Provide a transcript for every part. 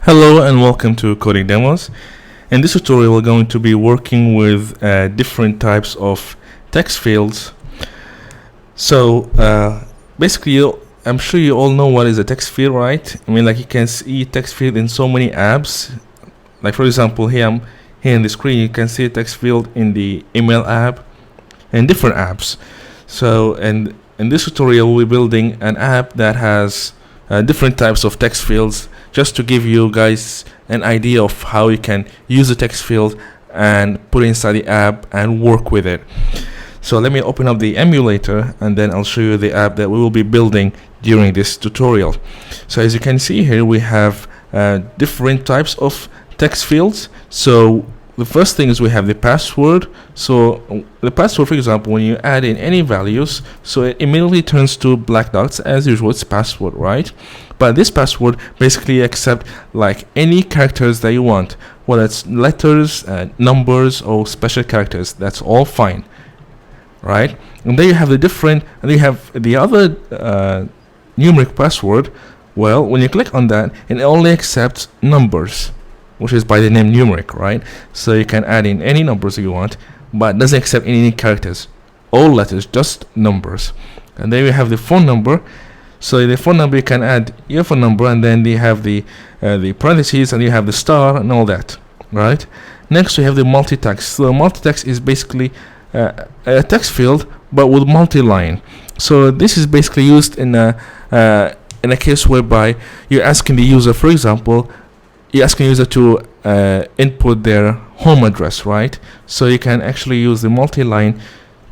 Hello and welcome to Coding Demos. In this tutorial we're going to be working with different types of text fields. So basically I'm sure you all know what is a text field, right? I mean, like, you can see text field in so many apps. Like, for example, here in the screen you can see a text field in the email app and different apps. So in this tutorial we're building an app that has different types of text fields, just to give you guys an idea of how you can use a text field and put it inside the app and work with it. So let me open up the emulator and then I'll show you the app that we will be building during this tutorial. So as you can see here, we have different types of text fields. So the first thing is we have the password. So the password, for example, when you add in any values, so it immediately turns to black dots. As usual, it's password, right? But this password basically accepts like any characters that you want, whether it's letters, numbers, or special characters. That's all fine, right? And then you have the different, and then you have the other numeric password. Well, when you click on that, it only accepts numbers, which is by the name numeric, right? So you can add in any numbers you want, but it doesn't accept any characters, all letters, just numbers. And then you have the phone number. So the phone number, you can add your phone number, and then you have the parentheses, and you have the star and all that, right? Next we have the multi-text. So multi-text is basically a text field but with multi-line. So this is basically used in a case whereby you're asking the user, for example, you're asking the user to input their home address, right? So you can actually use the multi-line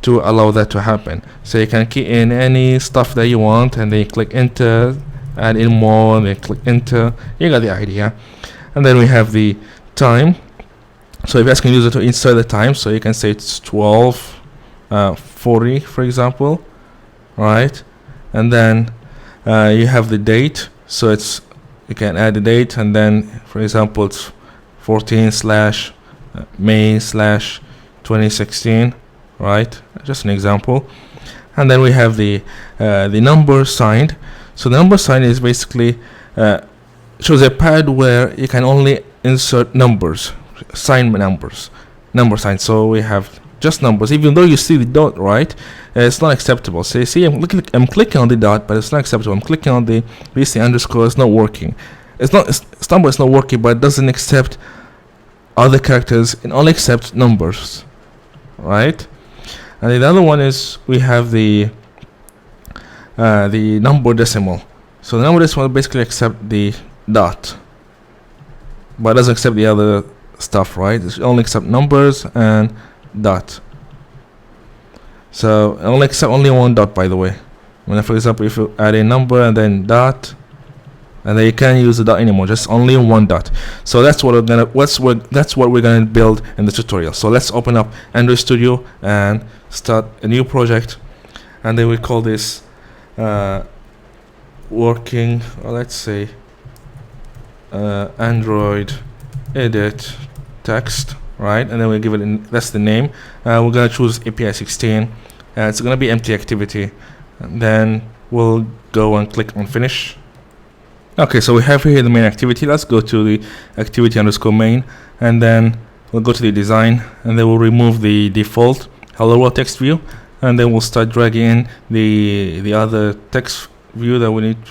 to allow that to happen. So you can key in any stuff that you want, and then you click enter, add in more, and then click enter. You got the idea. And then we have the time. So if you're asking the user to insert the time, so you can say it's 12:40, for example, right? And then you have the date. So you can add the date, and then, for example, it's 14/May/2016, right? Just an example. And then we have the number signed. So the number sign is basically shows a pad where you can only insert numbers, sign numbers, number sign. So we have just numbers, even though you see the dot, right? It's not acceptable. So you see, I'm clicking on the dot, but it's not acceptable. I'm clicking on the BC underscore, it's not working. It's not working, but it doesn't accept other characters. It only accepts numbers, right? And the other one is we have the number decimal. So the number decimal basically accepts the dot, but doesn't accept the other stuff, right? It only accepts numbers and dot. So it only accept only one dot, by the way. When, for example, if you add a number and then dot, and then you can't use the dot anymore, just only one dot. So that's what we're gonna build in the tutorial. So let's open up Android Studio and start a new project, and then we call this working, or let's say Android edit text, right? And then we give it that's the name. We're gonna choose API 16, and it's gonna be empty activity, and then we'll go and click on finish. Okay, so we have here the main activity. Let's go to the activity underscore main, and then we'll go to the design, and then we'll remove the default hello world text view, and then we'll start dragging in the other text view that we need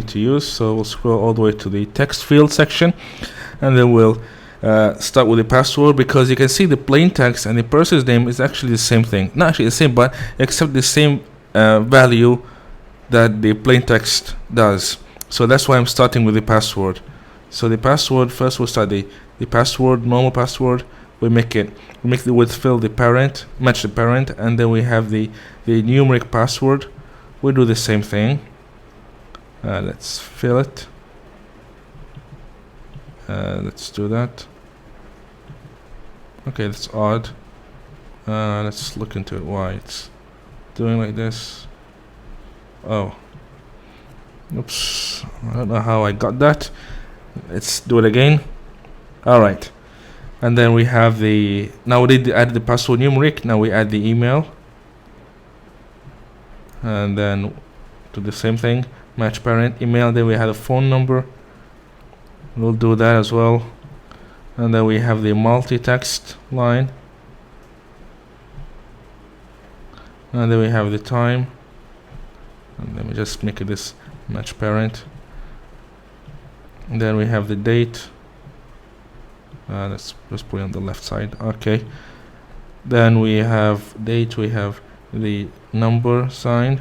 to use. So we'll scroll all the way to the text field section, and then we'll start with the password, because you can see the plain text and the person's name is actually the same thing. Not actually the same, but except the same value that the plain text does. So that's why I'm starting with the password. So the password, first we'll start the password, normal password. We make the width fill the parent, match the parent, and then we have the numeric password. We do the same thing. Let's fill it. Let's do that. Okay, that's odd. Let's look into it, why it's doing like this. Oh. Oops, I don't know how I got that. Let's do it again. Alright. And then we have now we did add the password numeric. Now we add the email. And then do the same thing. Match parent email. Then we have a phone number. we'll do that as well. And then we have the multi-text line, and then we have the time, and let me just make it this match parent. And then we have the date, let's just put it on the left side. Okay, then we have date, we have the number sign,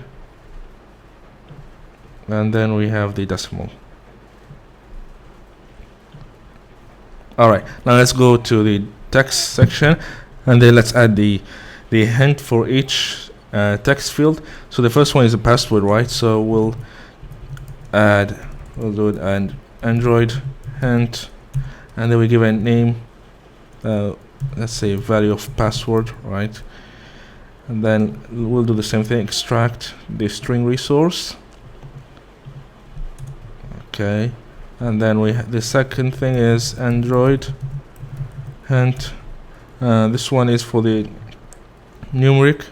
and then we have the decimal. Alright, now let's go to the text section, and then let's add the hint for each text field. So the first one is a password, right? So we'll do it and Android hint, and then we give a name, let's say value of password, right? And then we'll do the same thing, extract the string resource. Okay, and then the second thing is Android hint. This one is for the numeric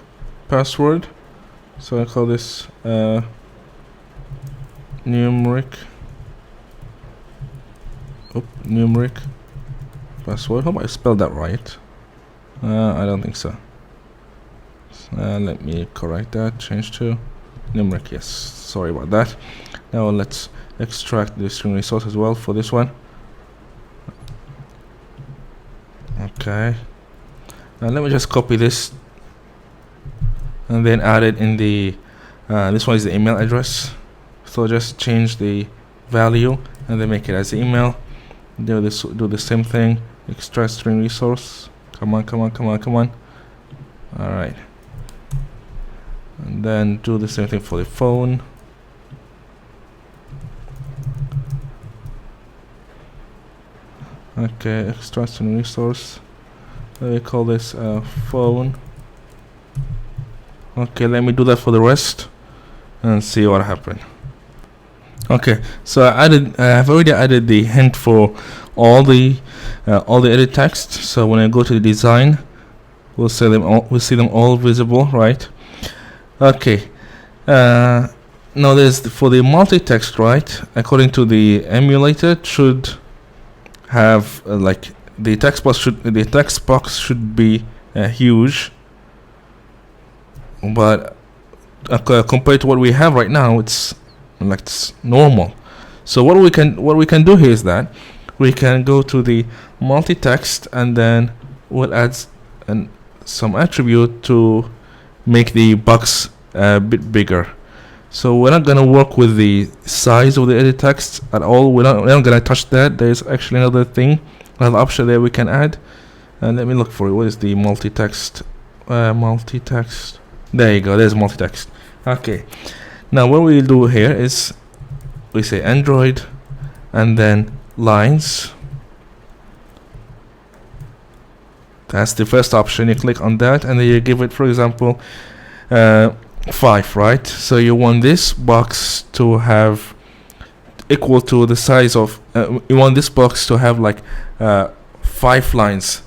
password, so I call this numeric password. Hope I spelled that right. I don't think so. Let me correct that, change to numeric. Yes, sorry about that. Now let's extract the string resource as well for this one. Okay, now let me just copy this and then add it in the this one is the email address, so just change the value and then make it as email. Do the same thing, extract string resource. Come on. Alright, and then do the same thing for the phone. Okay, extract string resource. We call this phone. Okay, let me do that for the rest and see what happened. Okay, so I've already added the hint for all the edit text. So when I go to the design, we'll see them all visible, right? Okay, now there's for the multi-text, right? According to the emulator, it should have like the text box should be huge, but compared to what we have right now, it's like it's normal. So what we can do here is that we can go to the multi-text, and then we'll add some attribute to make the box a bit bigger. So we're not gonna work with the size of the edit text at all. We're not gonna touch that. There's actually another thing, another option there we can add. And let me look for it. What is the multi-text? Multi-text. There you go. There's multi-text. Okay. Now what we'll do here is we say Android, and then lines. That's the first option. You click on that, and then you give it, for example, 5, right? So you want this box to have equal to the size of you want this box to have like 5 lines.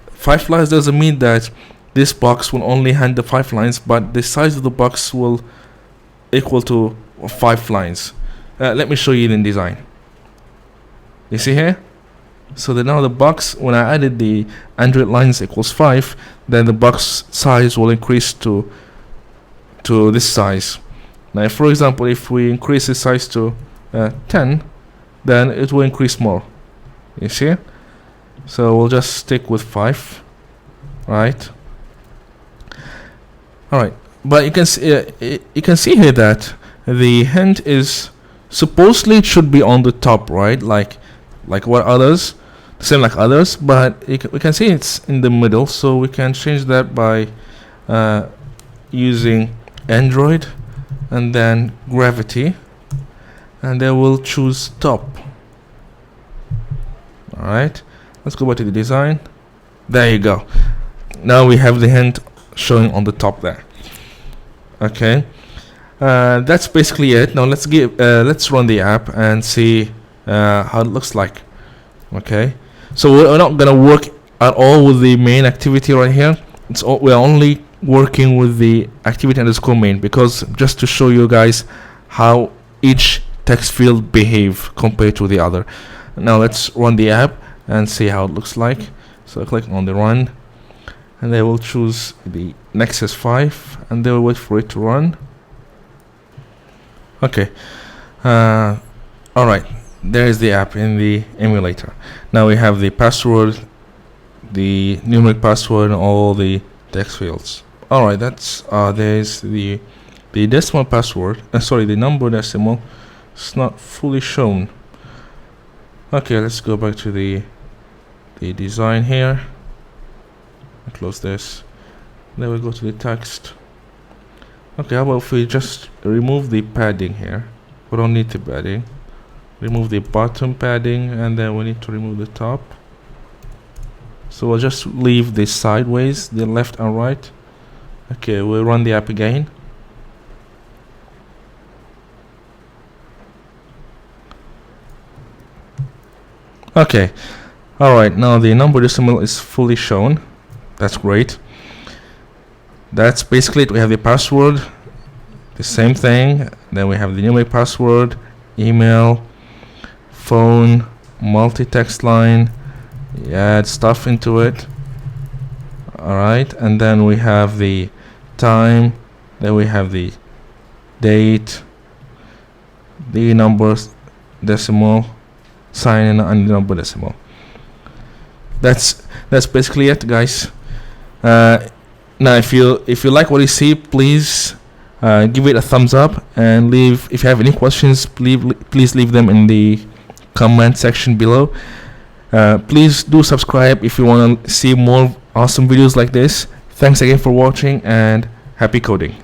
5 lines doesn't mean that this box will only handle 5 lines, but the size of the box will equal to 5 lines. Let me show you in design. You see here? So now the box, when I added the Android lines equals 5, then the box size will increase to this size. Now, for example, if we increase the size to 10, then it will increase more. You see? So we'll just stick with 5, right? All right, but you can see here that the hint is supposedly it should be on the top, right? Like what others, same like others, but we can see it's in the middle. So we can change that by using Android and then gravity, and then we'll choose top. All right, let's go back to the design. There you go. Now we have the hint showing on the top there. Okay, that's basically it. Now let's run the app and see how it looks like. Okay, so we're not gonna work at all with the main activity right here. We're only working with the activity underscore main, because just to show you guys how each text field behave compared to the other. Now let's run the app and see how it looks like. So I click on the run, and they will choose the Nexus 5, and they will wait for it to run. Okay, alright, there is the app in the emulator. Now we have the password, the numeric password, and all the text fields. Alright, that's there's the decimal password, sorry, the number decimal. It's not fully shown. Okay, let's go back to the design here. Close this. Then we go to the text. Okay, how about if we just remove the padding here? We don't need the padding. Remove the bottom padding, and then we need to remove the top. So we'll just leave this sideways, the left and right. Okay, we'll run the app again. Okay, alright, now the number decimal is fully shown. That's great. That's basically it. We have the password, the same thing. Then we have the numeric password, email, phone, multi-text line. You add stuff into it. Alright, and then we have the time, then we have the date, the numbers decimal, sign in, and the number decimal. That's basically it, guys. Now if you like what you see, please give it a thumbs up, and leave, if you have any questions, please leave them in the comment section below. Please do subscribe if you want to see more awesome videos like this. Thanks again for watching, and happy coding.